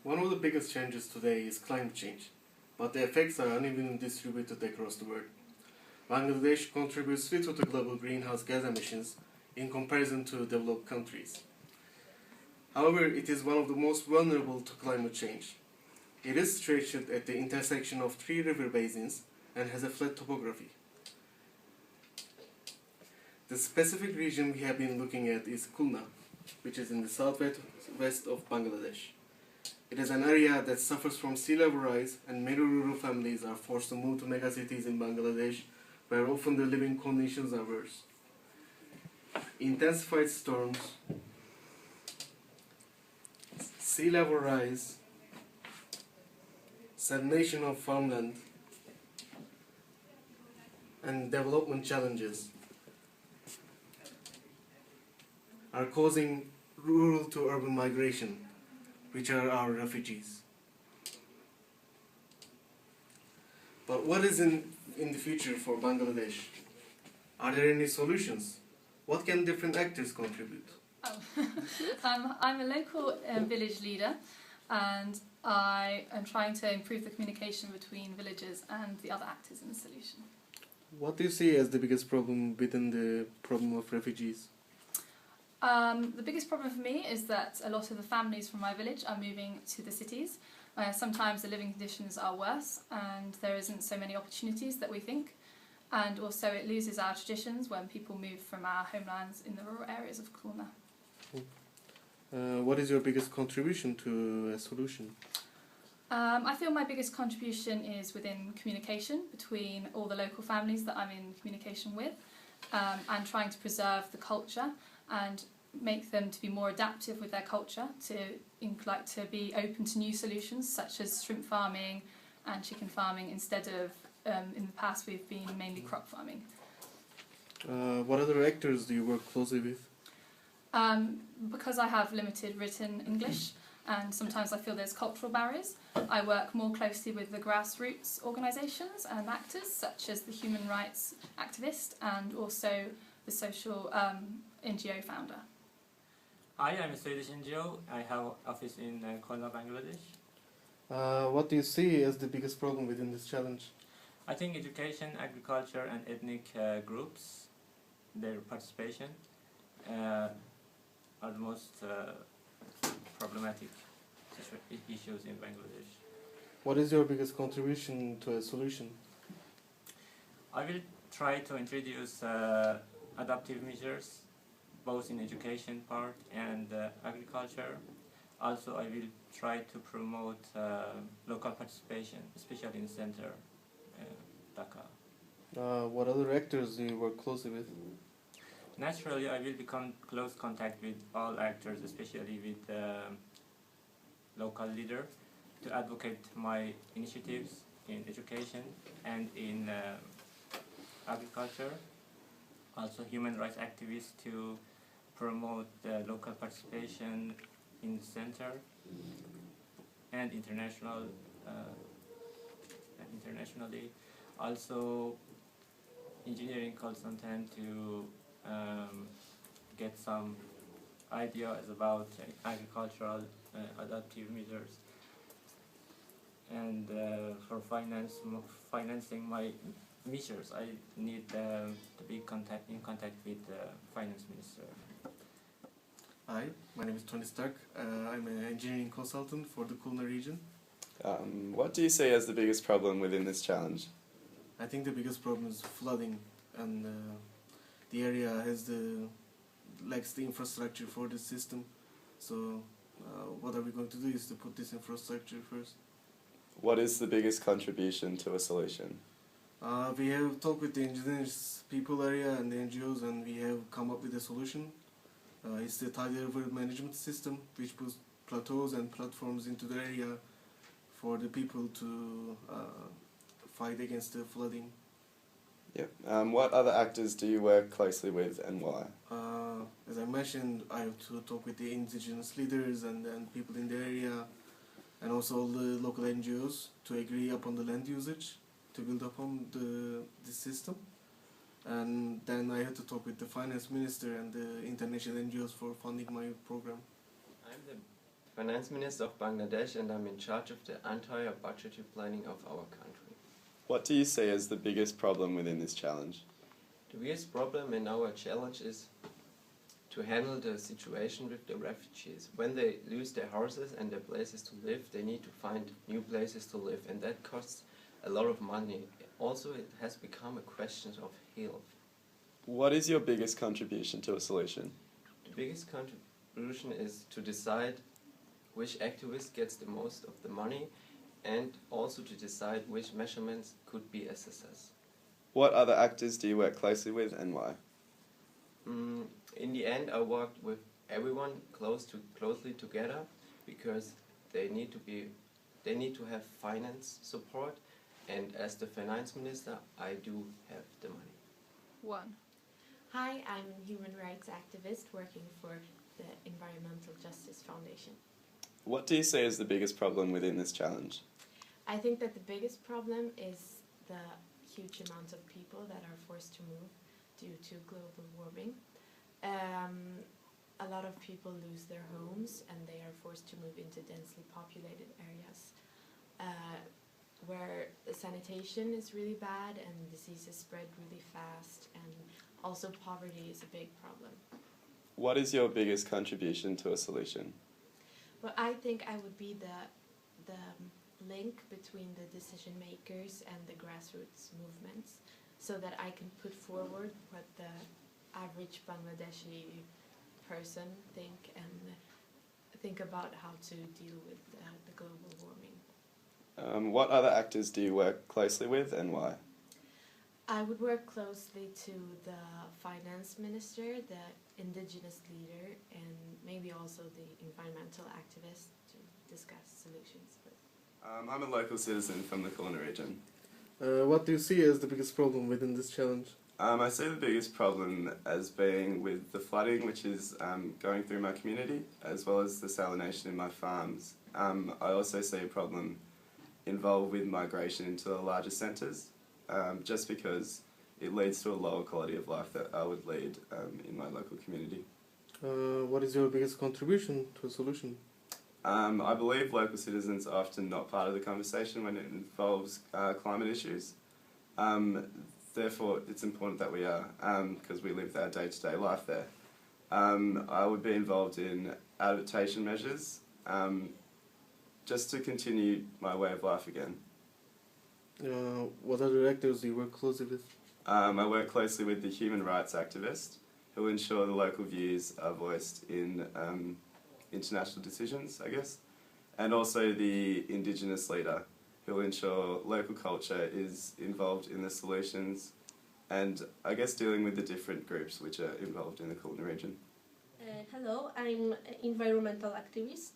One of the biggest challenges today is climate change, but the effects are unevenly distributed across the world. Bangladesh contributes little to global greenhouse gas emissions in comparison to developed countries. However, it is one of the most vulnerable to climate change. It is situated at the intersection of three river basins and has a flat topography. The specific region we have been looking at is Khulna, which is in the southwest of Bangladesh. It is an area that suffers from sea level rise, and many rural families are forced to move to megacities in Bangladesh, where often the living conditions are worse. Intensified storms, sea level rise, stagnation of farmland, and development challenges are causing rural to urban migration, which are our refugees. But what is in the future for Bangladesh? Are there any solutions? What can different actors contribute? I'm a local village leader, and I am trying to improve the communication between villagers and the other actors in the solution. What do you see as the biggest problem within the problem of refugees? The biggest problem for me is that a lot of the families from my village are moving to the cities, where sometimes the living conditions are worse and there isn't so many opportunities that we think. And also it loses our traditions when people move from our homelands in the rural areas of Khulna. What is your biggest contribution to a solution? I feel my biggest contribution is within communication between all the local families that I'm in communication with, and trying to preserve the culture and make them to be more adaptive with their culture, to be open to new solutions such as shrimp farming and chicken farming instead of in the past we've been mainly crop farming. What other actors do you work closely with? Because I have limited written English and sometimes I feel there's cultural barriers, I work more closely with the grassroots organisations and actors such as the human rights activist and also the social NGO founder. I am a Swedish NGO. I have office in Khulna, Bangladesh. What do you see as the biggest problem within this challenge? I think education, agriculture and ethnic groups, their participation are the most problematic issues in Bangladesh. What is your biggest contribution to a solution? I will try to introduce adaptive measures both in education part and agriculture. Also I will try to promote local participation, especially in center, Dhaka. What other actors do you work closely with? Naturally, I will become close contact with all actors, especially with local leader, to advocate my initiatives in education and in agriculture. Also human rights activists to promote local participation in the center and internationally. Also engineering consultant to get some ideas about agricultural adaptive measures, and for financing my measures I need to be in contact with the finance minister. Hi, my name is Tony Stark. I'm an engineering consultant for the Khulna region. What do you see as the biggest problem within this challenge? I think the biggest problem is flooding, and the area lacks the infrastructure for this system. So what are we going to do is to put this infrastructure first. What is the biggest contribution to a solution? We have talked with the indigenous people area and the NGOs, and we have come up with a solution. It's the tidal river management system, which puts plateaus and platforms into the area for the people to fight against the flooding. Yep. What other actors do you work closely with and why? As I mentioned, I have to talk with the indigenous leaders and people in the area, and also all the local NGOs to agree upon the land usage to build upon this system. And then I had to talk with the finance minister and the international NGOs for funding my program. I'm the Finance Minister of Bangladesh, and I'm in charge of the entire budgetary planning of our country. What do you see as the biggest problem within this challenge? The biggest problem in our challenge is to handle the situation with the refugees. When they lose their houses and their places to live, they need to find new places to live, and that costs a lot of money. Also, it has become a question of health. What is your biggest contribution to a solution? The biggest contribution is to decide which activist gets the most of the money, and also to decide which measurements could be a success. What other actors do you work closely with and why? In the end, I worked with everyone closely together because they need to have finance support, and as the finance minister, I do have the money. 1. Hi, I'm a human rights activist working for the Environmental Justice Foundation. What do you see as the biggest problem within this challenge? I think that the biggest problem is the huge amount of people that are forced to move due to global warming. A lot of people lose their homes and they are forced to move into densely populated areas where sanitation is really bad and diseases spread really fast, and also poverty is a big problem. What is your biggest contribution to a solution? Well, I think I would be the link between the decision makers and the grassroots movements, so that I can put forward what the average Bangladeshi person think about how to deal with the global warming. What other actors do you work closely with and why? I would work closely to the finance minister, the indigenous leader, and maybe also the environmental activist to discuss solutions with. I'm a local citizen from the Khulna region. What do you see as the biggest problem within this challenge? I see the biggest problem as being with the flooding which is going through my community, as well as the salination in my farms. I also see a problem involved with migration into the larger centres, just because it leads to a lower quality of life that I would lead in my local community. What is your biggest contribution to a solution? I believe local citizens are often not part of the conversation when it involves climate issues. Therefore, it's important that we are, because we live our day-to-day life there. I would be involved in adaptation measures, just to continue my way of life again. What other actors do you work closely with? I work closely with the human rights activist, who ensure the local views are voiced in international decisions, I guess, and also the indigenous leader, who will ensure local culture is involved in the solutions, and I guess dealing with the different groups which are involved in the Khulna region. Hello, I'm an environmental activist.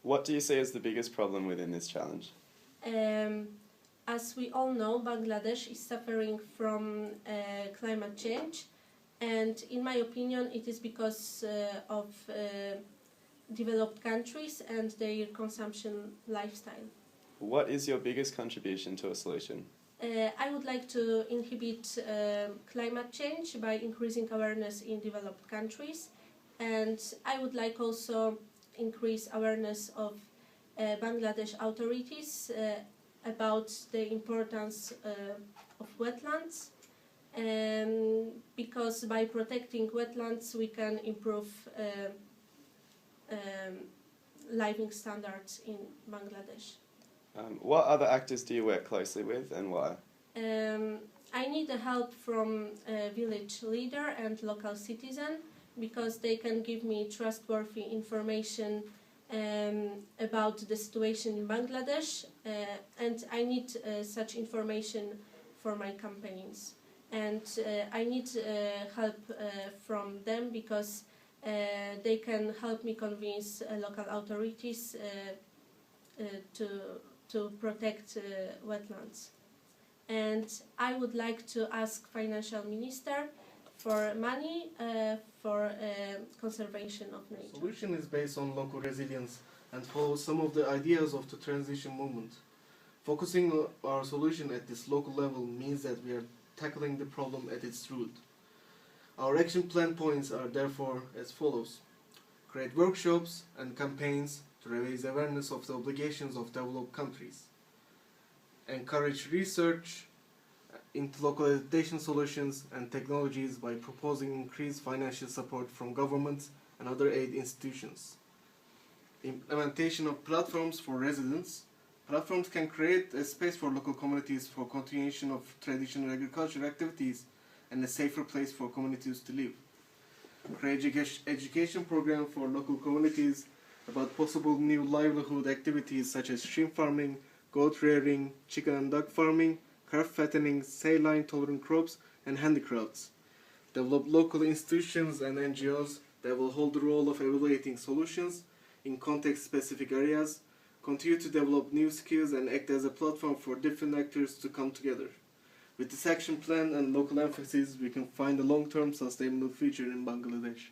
What do you see as the biggest problem within this challenge? As we all know, Bangladesh is suffering from climate change, and in my opinion it is because of developed countries and their consumption lifestyle. What is your biggest contribution to a solution? I would like to inhibit climate change by increasing awareness in developed countries, and I would like also increase awareness of Bangladesh authorities about the importance of wetlands, because by protecting wetlands we can improve living standards in Bangladesh. What other actors do you work closely with and why? I need the help from a village leader and local citizen, because they can give me trustworthy information about the situation in Bangladesh, and I need such information for my campaigns. And I need help from them, because they can help me convince local authorities to protect wetlands. And I would like to ask Financial Minister for money for conservation of nature. The solution is based on local resilience and follows some of the ideas of the transition movement. Focusing our solution at this local level means that we are tackling the problem at its root. Our action plan points are therefore as follows: create workshops and campaigns to raise awareness of the obligations of developed countries, encourage research into local adaptation solutions and technologies by proposing increased financial support from governments and other aid institutions. Implementation of platforms for residents. Platforms can create a space for local communities for continuation of traditional agricultural activities and a safer place for communities to live. Create education program for local communities about possible new livelihood activities such as shrimp farming, goat rearing, chicken and duck farming, calf fattening, saline tolerant crops, and handicrafts. Develop local institutions and NGOs that will hold the role of evaluating solutions in context-specific areas, continue to develop new skills and act as a platform for different actors to come together. With this action plan and local emphasis, we can find a long-term sustainable future in Bangladesh.